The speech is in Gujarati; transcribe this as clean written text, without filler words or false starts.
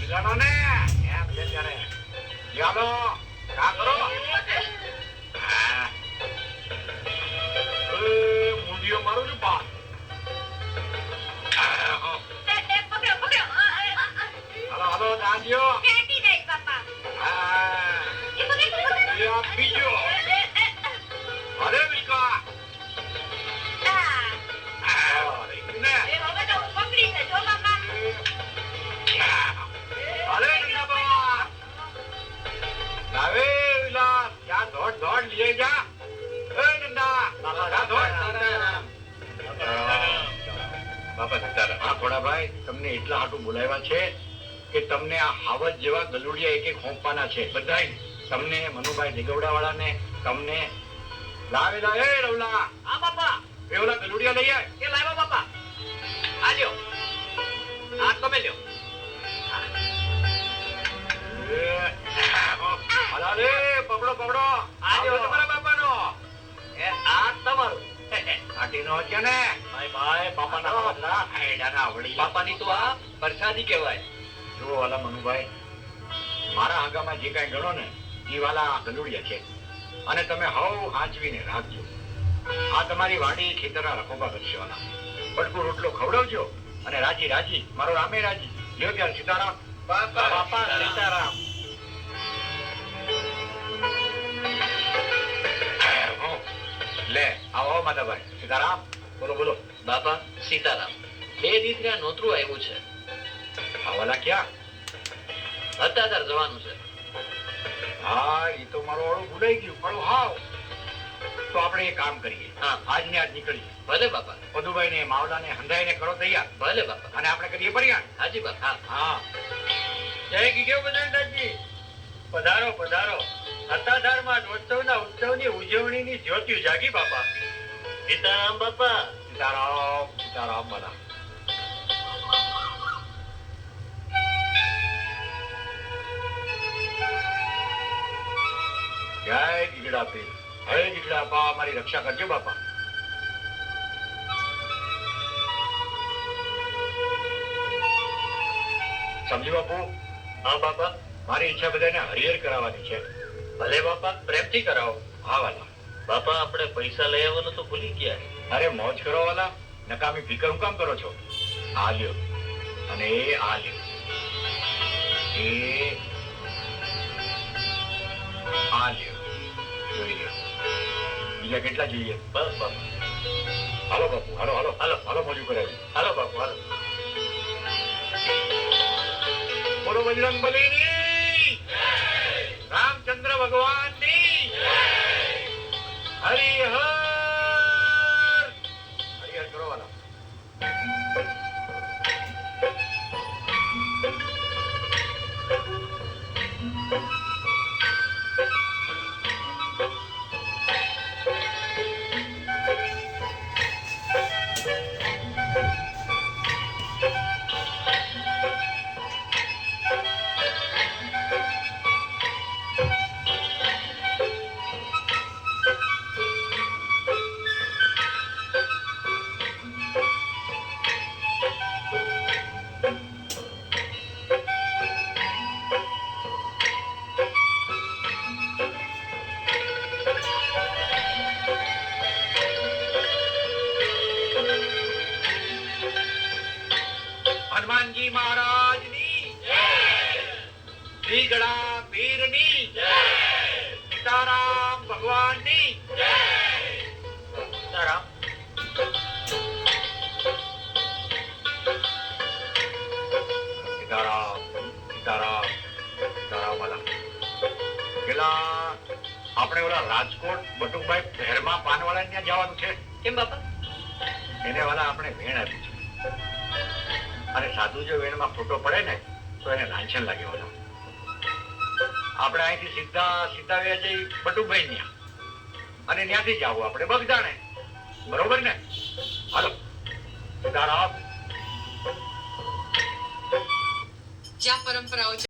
જાણો ને એમ છે ત્યારે ચાલો કા કરો મુંડિયો મારું છું બા હલો હલો દાદીઓ બીજો અરે વિકા અરે લાવે વિલાસ ત્યાં દોડ દોડ લઈ જા એ નંદા બાપા દોડ બાપા સીતારામ હા ખોડાભાઈ તમને એટલા હાટું બોલાવ્યા છે કે તમને આ હાવજ જેવા ગલુડિયા એક એક હોંપવાના છે બધાય તમને મનુભાઈ દેગવડા ને તમને લાવે લા એ રવલા હા બાપા એ ઓલા ગલુડિયા લઈ આય એ લાવ્યા બાપા આ લ્યો આ તમે લ્યો અરે પકડો પકડો આ લ્યો તમારા બાપાનો એ આ તમારું આટીનો છે ને ભાઈ ભાઈ બાપાના બદલા ખાયડાના વળી બાપાની તો આ પ્રસાદી કહેવાય જો વાલા મનુભાઈ મારા આગામાં જે કાંઈ ગણો ને એ વાલા ગલુડિયા છે અને તમે હવ હાંચવીને રાખજો આ તમારી વાડી ખેતરના રખોપા કરશે વાલા બટકું રોટલો ખવડાવજો અને રાજી રાજી મારો રામે રાજી લ્યો ત્યારે સીતારામ બાપા બાપા સીતારામ લે આવો માધાભાઈ સીતારામ બોલો બોલો બાપા સીતારામ બે દીકરા નોતરું આવ્યું છે વાલા ક્યાં અત્યાર જવાનું છે હા એ તો મારો વાળું ભૂલાઈ ગયું પણ હાવ તો આપણે એ કામ કરીએ હા આજ ને આજ નીકળીએ ભલે બાપા પદુભાઈ ને માવડા ને હંધાઈ ને કરો તૈયાર ભલે બાપા અને આપણે કરીએ પરિયાણ હાજી બાપા હા જય ગીગો બજરંગદાસજી પધારો પધારો સત્તાધારમાં ઉત્સવની ઉજવણીની જ્યોતિ જાગી બાપા સીતારામ બાપા સીતારામ સીતારામ બધા જય ગીગડા પીર હે ગીગડા આપા મારી રક્ષા કરજો બાપા સમજી બાપુ હા બાપા મારી ઈચ્છા બધાને હરિહર કરાવવાની છે ભલે બાપા પ્રેમથી કરાવો હા વાલા બાપા આપણે પૈસા લઈ આવવાનું તો ભૂલી ગયા અરે મોજ કરો વાલા નકામી ફિકર હું કામ કરો છો આ લ્યો અને એ આ લ્યો એ આ લ્યો જોઈ લ્યો બીજા કેટલા જોઈએ બસ બાપા હાલો બાપુ હાલો હાલો હાલો હાલો મોજું કરાવી હાલો બાપુ હાલો બોલો બજરંગ બલીની રામચંદ્ર ભગવાનની હરિહર હરિહર કરો વાલા હનુમાનજી મહારાજની ગીગડા પીરની સીતારામ ભગવાનની સીતારામ સીતારામ સીતારામ સીતારામ વાલા પેલા આપણે ઓલા રાજકોટ બટુકભાઈ ભેરમાં પાનવાળા ત્યાં જવાનું છે કેમ બાપા એને વાલા આપણે વેણ આપી છે અને સાધુ જો વેણમાં ફોટો પડે ને તો એને લાંછન લાગે વાલા આપણે અહીંથી સીધા સીતાવ્યા જઈ બટુકભાઈ ત્યાં અને ત્યાંથી જવું આપણે બગદાણે બરોબર ને હાલો સીતારામ જ્યાં પરંપરાઓ